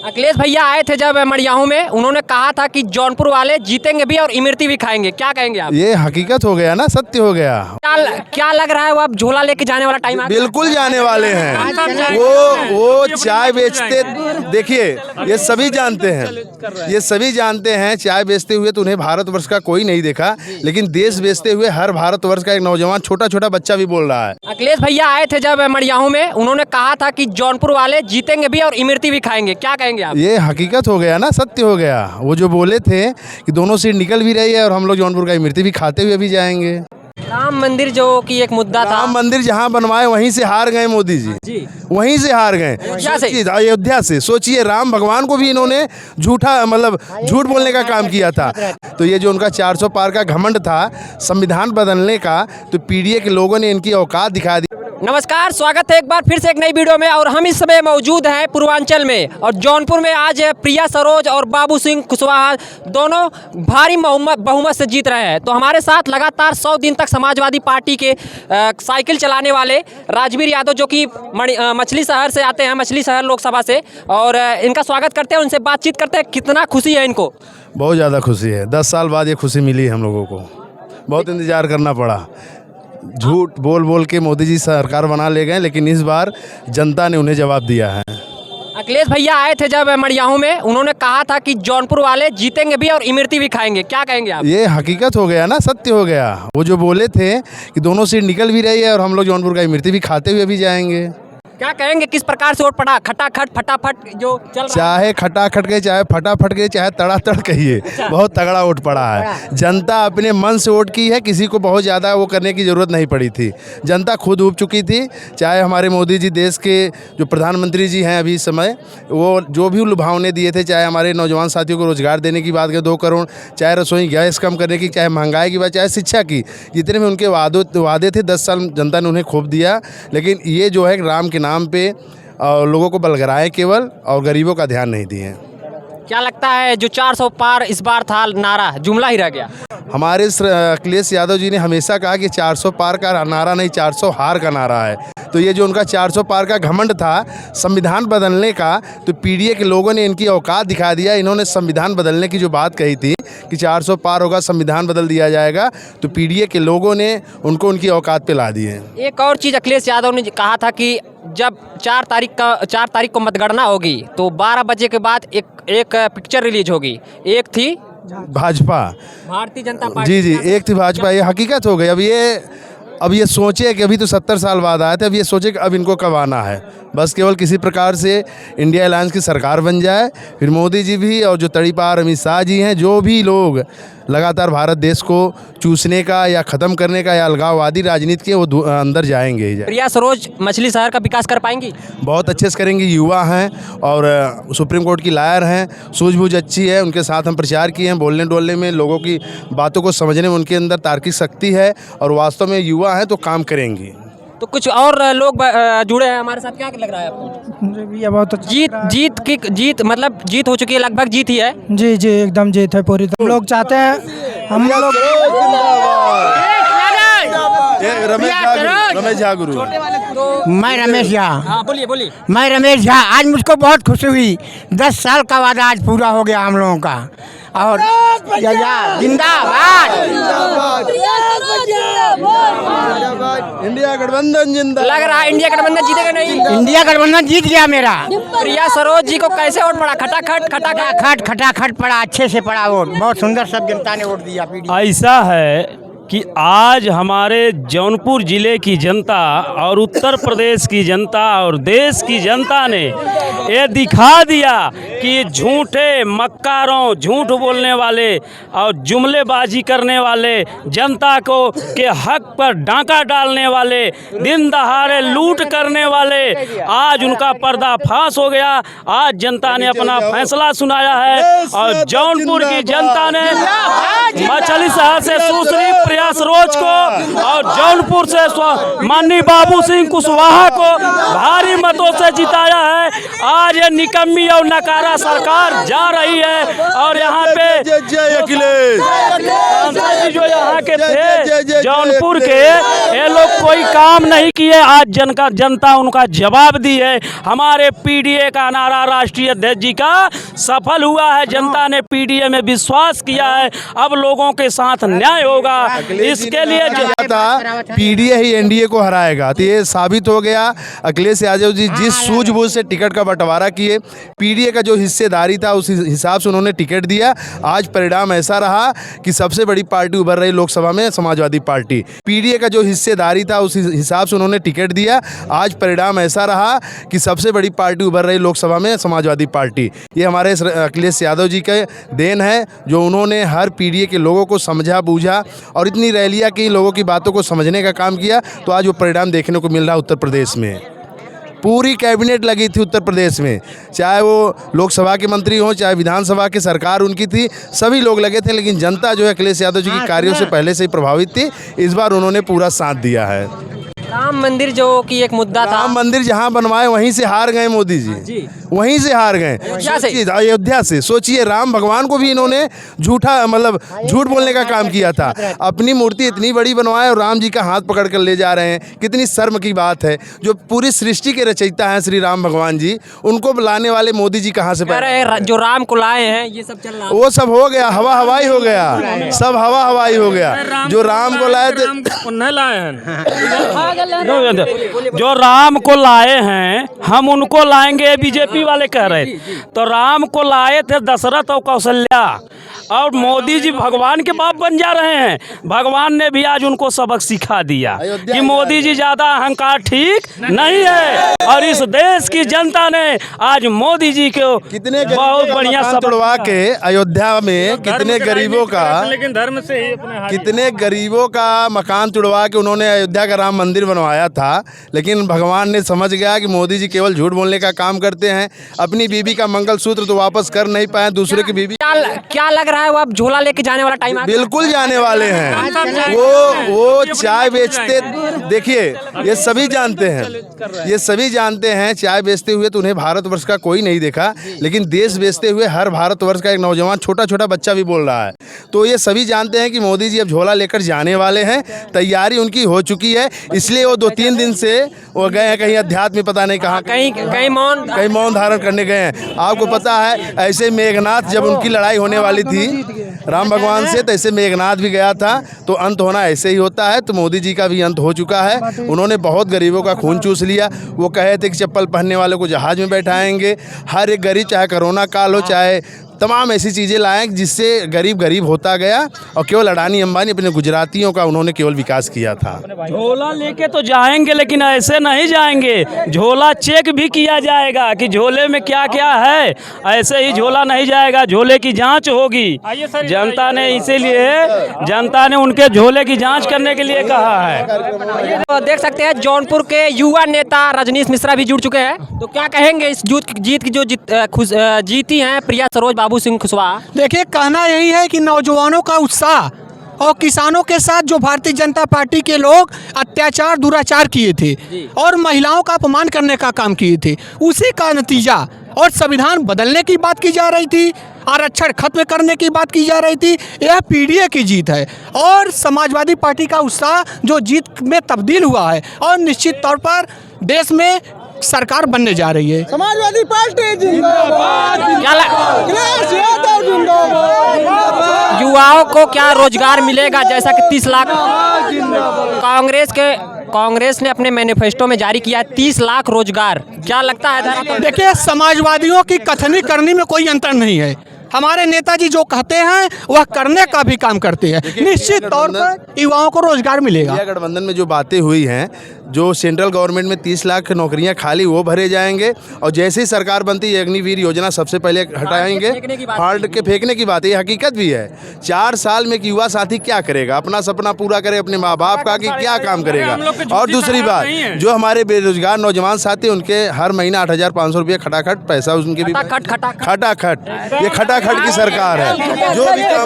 अखिलेश भैया आए थे जब मड़ियाहू में, उन्होंने कहा था कि जौनपुर वाले जीतेंगे भी और इमरती भी खाएंगे। क्या कहेंगे आप? ये हकीकत हो गया ना, सत्य हो गया। क्या लग रहा है वो अब झोला लेके जाने वाला टाइम आ गया? बिल्कुल जाने वाले हैं। वो चाय बेचते, देखिए ये सभी जानते हैं, ये सभी जानते हैं चाय बेचते हुए तो उन्हें भारतवर्ष का कोई नहीं देखा, लेकिन देश बेचते हुए हर भारतवर्ष का एक नौजवान छोटा छोटा बच्चा भी बोल रहा है। अखिलेश भैया आए थे जब मड़ियाहू में, उन्होंने कहा था कि जौनपुर वाले जीतेंगे भी और इमरती भी खाएंगे। क्या कहेंगे आप? ये हकीकत हो गया ना, सत्य हो गया। वो जो बोले थे कि दोनों सीट निकल भी रही है और हम लोग जौनपुर का इमरती भी खाते हुए भी जाएंगे। राम मंदिर जो कि एक मुद्दा था, राम मंदिर जहां बनवाए वहीं से हार गए मोदी जी, वहीं से हार गए। अयोध्या से सोचिए, राम भगवान को भी इन्होंने झूठा, मतलब झूठ बोलने का काम किया था। तो ये जो उनका 400 पार का घमंड था संविधान बदलने का, तो पीडीए के लोगों ने इनकी औकात दिखा दी। नमस्कार, स्वागत है एक बार फिर से एक नई वीडियो में। और हम इस समय मौजूद हैं पूर्वांचल में, और जौनपुर में आज प्रिया सरोज और बाबू सिंह कुशवाहा दोनों भारी बहुमत से जीत रहे हैं। तो हमारे साथ लगातार 100 दिन तक समाजवादी पार्टी के साइकिल चलाने वाले राजवीर यादव, जो कि मछली शहर से आते हैं, मछली शहर लोकसभा से, और इनका स्वागत करते हैं, उनसे बातचीत करते हैं। कितना खुशी है इनको? बहुत ज़्यादा खुशी है। 10 साल बाद ये खुशी मिली हम लोगों को, बहुत इंतज़ार करना पड़ा। झूठ बोल बोल के मोदी जी सरकार बना ले गए, लेकिन इस बार जनता ने उन्हें जवाब दिया है। अखिलेश भैया आए थे जब मड़ियाहू में, उन्होंने कहा था कि जौनपुर वाले जीतेंगे भी और इमरती भी खाएंगे। क्या कहेंगे आप? ये हकीकत हो गया ना, सत्य हो गया। वो जो बोले थे कि दोनों सीट निकल भी रही है और हम लोग जौनपुर का इमरती भी खाते हुए भी जाएंगे। क्या कहेंगे, किस प्रकार से वोट पड़ा? खटाखट फटाफट जो चल रहा चाहे खटाखट के, चाहे फटाफट के, चाहे तड़ातड़ कहिए, बहुत तगड़ा वोट पड़ा है। जनता अपने मन से वोट की है, किसी को बहुत ज़्यादा वो करने की ज़रूरत नहीं पड़ी थी। जनता खुद उब चुकी थी। चाहे हमारे मोदी जी, देश के जो प्रधानमंत्री जी हैं अभी इस समय, वो जो भी लुभावने दिए थे, चाहे हमारे नौजवान साथियों को रोजगार देने की बात करें 2 करोड़, चाहे रसोई गैस कम करने की, चाहे महंगाई की बात, चाहे शिक्षा की, जितने भी उनके वादे थे 10 साल जनता ने उन्हें खूब दिया। लेकिन ये जो है राम के नाम पे लोगों को बलगराए केवल, और गरीबों का ध्यान नहीं दिए। क्या लगता है जो 400 पार इस बार था, नारा जुमला ही रह गया? हमारे अखिलेश यादव जी ने हमेशा कहा कि 400 पार का नारा नहीं, 400 हार का नारा है। तो ये जो उनका 400 पार का घमंड था संविधान बदलने का, तो पीडीए के लोगों ने इनकी औकात दिखा दिया। इन्होंने संविधान बदलने की जो बात कही थी कि 400 पार होगा, संविधान बदल दिया जाएगा, तो पीडीए के लोगों ने उनको उनकी औकात पे ला दिए। एक और चीज़ अखिलेश यादव ने कहा था कि जब 4 तारीख को मतगणना होगी तो 12 बजे के बाद एक पिक्चर रिलीज होगी। एक थी भाजपा, भारतीय जनता पार्टी। जी, एक थी भाजपा। ये हकीकत हो गई। अब ये सोचे कि अभी तो 70 साल बाद आए थे, अब ये सोचे कि अब इनको कब आना है। बस केवल किसी प्रकार से इंडिया अलायंस की सरकार बन जाए, फिर मोदी जी भी और जो तड़ी पार अमित शाह जी हैं, जो भी लोग लगातार भारत देश को चूसने का या ख़त्म करने का या अलगाववादी राजनीति के, वो अंदर जाएंगे ही। प्रिया सरोज मछली शहर का विकास कर पाएंगी? बहुत अच्छे से करेंगी। युवा हैं और सुप्रीम कोर्ट की लायर हैं, सूझबूझ अच्छी है। उनके साथ हम प्रचार किए हैं, बोलने डोलने में, लोगों की बातों को समझने में उनके अंदर तार्किक शक्ति है, और वास्तव में युवा हैं तो काम करेंगी। तो कुछ और लोग जुड़े हैं हमारे साथ, क्या लग रहा है आपको? मुझे भी ये बहुत अच्छा जीत मतलब जीत हो चुकी है, लगभग जीत ही है। जी एकदम जीत है पूरी। हम लोग चाहते हैं, हम लोग रमेश झा गुरु। मैं रमेश झा। हाँ, बोलिए। मैं रमेश झा। आज मुझको बहुत खुशी हुई। 10 साल का वादा आज पूरा हो गया हम लोगों का। और जिंदाबाद। इंडिया गठबंधन जिंदाबाद। लग रहा है इंडिया गठबंधन जीतेगा नहीं? इंडिया गठबंधन जीत गया मेरा। प्रिया सरोज जी को कैसे वोट पड़ा? खटाखट पड़ा, अच्छे से पड़ा वोट। बहुत सुंदर सब जनता ने वोट दिया। ऐसा है कि आज हमारे जौनपुर ज़िले की जनता और उत्तर प्रदेश की जनता और देश की जनता ने ये दिखा दिया कि झूठे मक्कारों, झूठ बोलने वाले और जुमलेबाजी करने वाले, जनता को के हक पर डांका डालने वाले, दिन दहाड़े लूट करने वाले, आज उनका पर्दाफाश हो गया। आज जनता ने अपना फैसला सुनाया है, और जौनपुर की जनता ने मछली शहर से सुश्री प्रिया सरोज को और जौनपुर से माननीय बाबू सिंह कुशवाहा को भारी मतों से जिताया है। आज ये निकम्मी और नकारा सरकार जा रही है और यहाँ पे जो यहाँ के थे जौनपुर के, ये लोग कोई काम नहीं किए। आज जनता उनका जवाब दी है। हमारे पीडीए का नारा राष्ट्रीय अध्यक्ष जी का सफल हुआ है। जनता ने पीडीए में विश्वास किया है। अब लोगों के साथ न्याय होगा। इसके लिए पीडीए ही एनडीए को हराएगा, तो ये साबित हो गया। अखिलेश यादव जी जिस सूझबूझ से टिकट का बंटवारा किए, पीडीए का जो हिस्सेदारी था उस हिसाब से उन्होंने टिकट दिया। आज परिणाम ऐसा रहा कि सबसे बड़ी पार्टी उभर रही लोकसभा में समाजवादी पार्टी। पीडीए का जो हिस्सेदारी था उस हिसाब से उन्होंने टिकट दिया। आज परिणाम ऐसा रहा कि सबसे बड़ी पार्टी उभर रही लोकसभा में समाजवादी पार्टी। ये हमारे अखिलेश यादव जी के देन है, जो उन्होंने हर पीडीए के लोगों को समझा बूझा और इतनी रैलियां की, लोगों की बातों को समझने का काम किया। तो आज वो परिणाम देखने को मिल रहा है। उत्तर प्रदेश में पूरी कैबिनेट लगी थी उत्तर प्रदेश में, चाहे वो लोकसभा के मंत्री हों, चाहे विधानसभा की सरकार उनकी थी, सभी लोग लगे थे। लेकिन जनता जो है अखिलेश यादव जी के कार्यों से पहले से ही प्रभावित थी। इस बार उन्होंने पूरा साथ दिया है। राम मंदिर जो कि एक मुद्दा था, राम मंदिर जहां बनवाए वहीं से हार गए मोदी जी, वहीं से हार गए। अयोध्या से सोचिए, राम भगवान को भी इन्होंने झूठा मतलब झूठ बोलने का काम किया था। अपनी मूर्ति इतनी बड़ी बनवाए और राम जी का हाथ पकड़ कर ले जा रहे हैं। कितनी शर्म की बात है। जो पूरी सृष्टि के रचयिता हैं श्री राम भगवान जी, उनको लाने वाले मोदी जी कहाँ से जो राम को लाए हैं ये सब चल रहा, वो सब हो गया, हवा हवाई हो गया, सब हवा हवाई हो गया। जो राम को लाए थे जो राम को लाए हैं हम उनको लाएंगे, बीजेपी वाले कह रहे। तो राम को लाए थे दशरथ और कौशल्या, और मोदी जी भगवान के बाप बन जा रहे हैं। भगवान ने भी आज उनको सबक सिखा दिया कि मोदी जी ज्यादा अहंकार ठीक नहीं है। और इस देश की जनता ने आज मोदी जी को कितने बहुत बढ़िया सबक तोड़वा के अयोध्या में कितने गरीबों का, लेकिन धर्म से ही कितने गरीबों का मकान तुड़वा के उन्होंने अयोध्या का राम मंदिर बनवाया था। लेकिन भगवान ने समझ गया कि मोदी जी केवल झूठ बोलने का काम करते हैं। अपनी बीबी का मंगलसूत्र तो वापस कर नहीं पाए, दूसरे की बीबी। क्या लग रहा है वो अब झोला लेके जाने वाला टाइम आ गया? बिल्कुल जाने वाले हैं। वो चाय बेचते, देखिए ये सभी जानते हैं, ये सभी जानते हैं चाय बेचते हुए तो उन्हें भारतवर्ष का कोई नहीं देखा, लेकिन देश बेचते हुए हर भारतवर्ष का एक नौजवान छोटा छोटा बच्चा भी बोल रहा है। तो ये सभी जानते हैं कि मोदी जी अब झोला लेकर जाने वाले हैं। तैयारी उनकी हो चुकी है, इसलिए वो 2-3 दिन से वो गए हैं कहीं अध्यात्म में, पता नहीं कहाँ, कहीं मौन धारण करने गए हैं। आपको पता है ऐसे मेघनाथ जब उनकी लड़ाई होने वाली थी राम भगवान से, तो ऐसे मेघनाथ भी गया था। तो अंत होना ऐसे ही होता है। तो मोदी जी का भी अंत हो चुका है। उन्होंने बहुत गरीबों का खून चूस लिया। वो कहे थे कि चप्पल पहनने वालों को जहाज में बैठाएंगे। हर एक गरीब, चाहे कोरोना काल हो, चाहे तमाम ऐसी चीज़ें लाएं जिससे गरीब गरीब होता गया। और केवल अडानी अंबानी अपने गुजरातियों का उन्होंने केवल विकास किया था। झोला लेके तो जाएंगे, लेकिन ऐसे नहीं जाएंगे। झोला चेक भी किया जाएगा कि झोले में क्या क्या है। ऐसे ही झोला नहीं जाएगा, झोले की जांच होगी। जनता ने इसीलिए जनता ने उनके झोले की जांच करने के लिए कहा है। तो देख सकते हैं जौनपुर के युवा नेता रजनीश मिश्रा भी जुड़ चुके हैं। तो क्या कहेंगे इस जीत की जो जीती हैं प्रिया सरोज बाबू सिंह कुशवाहा? देखिए, कहना यही है कि नौजवानों का उत्साह और किसानों के साथ जो भारतीय जनता पार्टी के लोग अत्याचार दुराचार किए थे और महिलाओं का अपमान करने का काम किए थे, उसी का नतीजा। और संविधान बदलने की बात की जा रही थी, आरक्षण खत्म करने की बात की जा रही थी। यह पीडीए की जीत है और समाजवादी पार्टी का उत्साह जो जीत में तब्दील हुआ है। और निश्चित तौर पर देश में सरकार बनने जा रही है। समाजवादी पार्टी जिंदाबाद, युवाओं को क्या रोजगार मिलेगा? जैसा कि 30 लाख कांग्रेस ने अपने मैनिफेस्टो में जारी किया है, 30 लाख रोजगार। क्या लगता है? देखिए, समाजवादियों की कथनी करनी में कोई अंतर नहीं है। हमारे नेताजी जो कहते हैं वह करने का भी काम करते हैं। निश्चित तौर पर युवाओं को रोजगार मिलेगा। इंडिया गठबंधन में जो बातें हुई हैं, जो सेंट्रल गवर्नमेंट में 30 लाख नौकरियां खाली वो भरे जाएंगे। और जैसे ही सरकार बनती है अग्निवीर योजना सबसे पहले हटाएंगे। फाड़ के फेंकने की बात है, ये हकीकत भी है। 4 साल में एक युवा साथी क्या करेगा? अपना सपना पूरा करे अपने माँ बाप का, कि क्या काम करेगा? और दूसरी बात, जो हमारे बेरोजगार नौजवान साथी, उनके हर महीना 8,500 रुपये खटाखट पैसा उनके भी खटाखट। ये खटाखट की सरकार है। जो भी काम,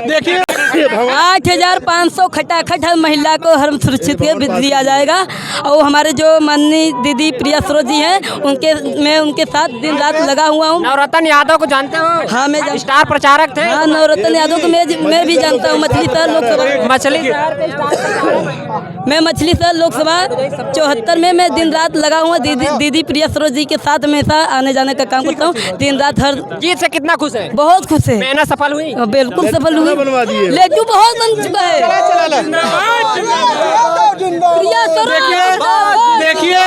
देखिए 8,500 खटाखट हर महिला को हर सुरक्षित के दिया जाएगा। और हमारे जो माननीय दीदी प्रिया सरोज जी हैं मैं उनके साथ दिन रात लगा हुआ हूँ। नवरत्न यादव को जानते हो? हाँ, मैं स्टार प्रचारक थे। हाँ, नवरत्न यादव को मैं भी जानता हूँ। मछली शहर लोकसभा मैं मछली शहर लोकसभा 74 में मैं दिन रात लगा हुआ। दीदी प्रिया सरोज जी के साथ हमेशा आने जाने का काम करता हूँ। दिन रात हर जीत से कितना खुश है? बहुत खुश है। मेहनत सफल हुई? बिल्कुल सफल हुई। लेटू बहुत बन चुका है। प्रिया सरोज देखिए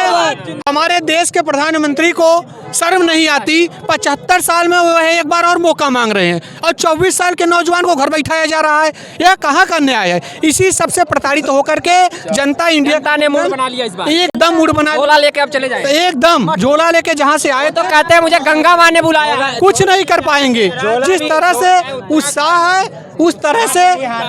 हमारे देश के प्रधानमंत्री को शर्म नहीं आती। 75 साल में वो है एक बार और मौका मांग रहे हैं और 24 साल के नौजवान को घर बैठाया जा रहा है। यह कहाँ का न्याय है? इसी सबसे प्रताड़ित होकर के जनता इंडिया ने मूड बना लिया इस बार। एकदम मूड बना झोला लेके अब चले जाए। एकदम झोला लेके जहाँ से आए तो कहते हैं मुझे गंगा माँ ने बुलाया है। कुछ नहीं कर पाएंगे। जिस तरह से उत्साह है उस तरह से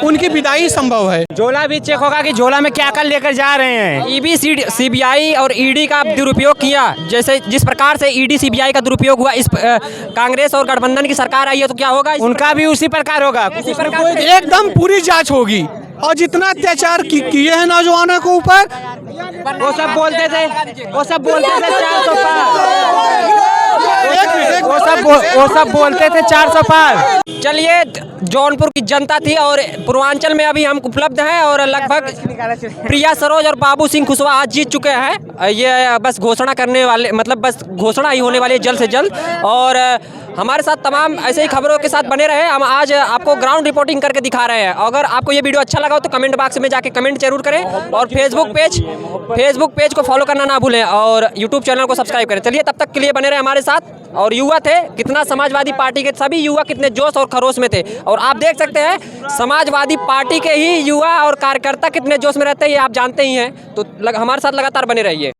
उनकी विदाई संभव है। झोला भी चेक होगा कि झोला में क्या कर लेकर जा रहे हैं। ईडी सीबीआई और ईडी का दुरुपयोग किया, जैसे जिस प्रकार से ईडी सीबीआई का दुरुपयोग हुआ, इस कांग्रेस और गठबंधन की सरकार आई है तो क्या होगा? उनका भी उसी प्रकार होगा। एकदम पूरी जांच होगी और जितना अत्याचार किए हैं नौजवानों के ऊपर वो सब बोलते थे 400 पार। वो सब बोलते थे 400 पार। चलिए, जौनपुर की जनता थी और पूर्वांचल में अभी हम उपलब्ध हैं और लगभग प्रिया सरोज और बाबू सिंह कुशवाहा जीत चुके हैं। ये बस घोषणा करने वाले, मतलब बस घोषणा ही होने वाली है जल्द से जल्द। और हमारे साथ तमाम ऐसे ही खबरों के साथ बने रहे। हम आज आपको ग्राउंड रिपोर्टिंग करके दिखा रहे हैं। अगर आपको ये वीडियो अच्छा लगा हो तो कमेंट बॉक्स में जाके कमेंट जरूर करें और फेसबुक पेज को फॉलो करना ना भूलें और यूट्यूब चैनल को सब्सक्राइब करें। चलिए, तब तक के लिए बने रहे हमारे साथ। और युवा थे, कितना समाजवादी पार्टी के सभी युवा कितने जोश और खरोश में थे। और आप देख सकते हैं समाजवादी पार्टी के ही युवा और कार्यकर्ता कितने जोश में रहते हैं, ये आप जानते ही हैं। तो हमारे साथ लगातार बने रहिए।